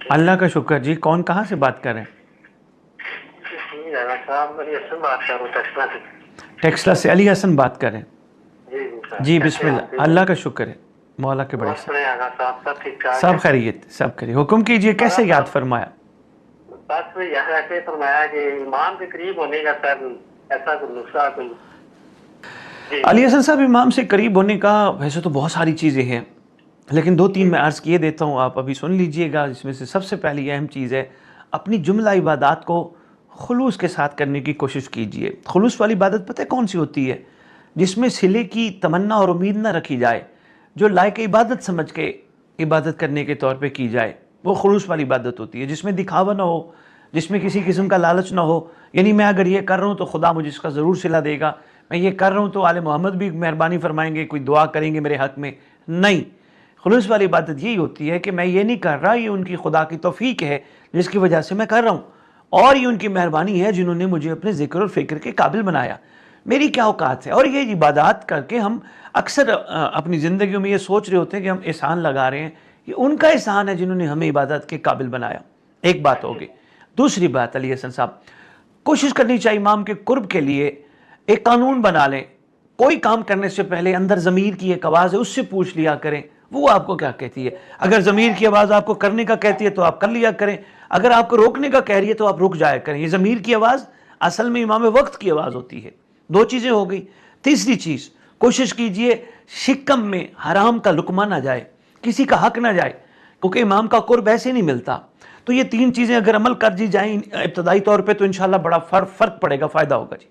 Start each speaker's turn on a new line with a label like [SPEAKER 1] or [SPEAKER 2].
[SPEAKER 1] اللہ کا شکر جی. کون کہاں سے بات کر رہے ہیں؟
[SPEAKER 2] جی رانا صاحب علی حسن بات کر رہا ہوں ٹیکسلا سے.
[SPEAKER 1] ٹیکسلا سے علی حسن بات کر رہے ہیں.
[SPEAKER 2] جی جی صاحب
[SPEAKER 1] جی
[SPEAKER 2] کیسے
[SPEAKER 1] بسم
[SPEAKER 2] ہیں
[SPEAKER 1] اللہ.
[SPEAKER 2] آپ؟
[SPEAKER 1] اللہ کا شکر ہے مولا کے بڑے
[SPEAKER 2] بہت
[SPEAKER 1] سے.
[SPEAKER 2] بڑے رانا صاحب سب ٹھیک ٹھاک
[SPEAKER 1] سب
[SPEAKER 2] ہے.
[SPEAKER 1] خیریت سب خیریت. حکم کیجئے کیسے
[SPEAKER 2] رانا
[SPEAKER 1] یاد
[SPEAKER 2] صاحب
[SPEAKER 1] فرمایا؟
[SPEAKER 2] بس یہاں ایسے فرمایا کہ امام کے قریب ہونے کا سر ایسا کوئی نسخہ کوئی. جی
[SPEAKER 1] علی حسن صاحب امام سے قریب ہونے کا ویسے تو بہت ساری چیزیں ہیں، لیکن دو تین میں عرض کیے دیتا ہوں، آپ ابھی سن لیجئے گا. اس میں سے سب سے پہلی اہم چیز ہے اپنی جملہ عبادات کو خلوص کے ساتھ کرنے کی کوشش کیجئے. خلوص والی عبادت پتہ ہے کون سی ہوتی ہے؟ جس میں صلے کی تمنا اور امید نہ رکھی جائے، جو لائق عبادت سمجھ کے عبادت کرنے کے طور پہ کی جائے، وہ خلوص والی عبادت ہوتی ہے. جس میں دکھاوا نہ ہو، جس میں کسی قسم کا لالچ نہ ہو، یعنی میں اگر یہ کر رہا ہوں تو خدا مجھے اس کا ضرور صلہ دے گا، میں یہ کر رہا ہوں تو آل محمد بھی مہربانی فرمائیں گے، کوئی دعا کریں گے میرے حق میں. نہیں، خلوص والی عبادت یہی ہوتی ہے کہ میں یہ نہیں کر رہا، یہ ان کی خدا کی توفیق ہے جس کی وجہ سے میں کر رہا ہوں، اور یہ ان کی مہربانی ہے جنہوں نے مجھے اپنے ذکر اور فکر کے قابل بنایا. میری کیا اوقات ہے؟ اور یہ عبادات کر کے ہم اکثر اپنی زندگیوں میں یہ سوچ رہے ہوتے ہیں کہ ہم احسان لگا رہے ہیں. یہ ان کا احسان ہے جنہوں نے ہمیں عبادت کے قابل بنایا. ایک بات ہوگی. دوسری بات علی حسن صاحب، کوشش کرنی چاہیے امام کے قرب کے لیے ایک قانون بنا لیں. کوئی کام کرنے سے پہلے اندر ضمیر کی ایک آواز ہے، اس سے پوچھ لیا کریں وہ آپ کو کیا کہتی ہے. اگر ضمیر کی آواز آپ کو کرنے کا کہتی ہے تو آپ کر لیا کریں، اگر آپ کو روکنے کا کہہ رہی ہے تو آپ رک جایا کریں. یہ ضمیر کی آواز اصل میں امام وقت کی آواز ہوتی ہے. دو چیزیں ہو گئی. تیسری چیز، کوشش کیجئے شکم میں حرام کا لقمہ نہ جائے، کسی کا حق نہ جائے، کیونکہ امام کا قرب ایسے نہیں ملتا. تو یہ تین چیزیں اگر عمل کر دی جائیں ابتدائی طور پہ تو انشاءاللہ بڑا فرق پڑے گا، فائدہ ہوگا جی.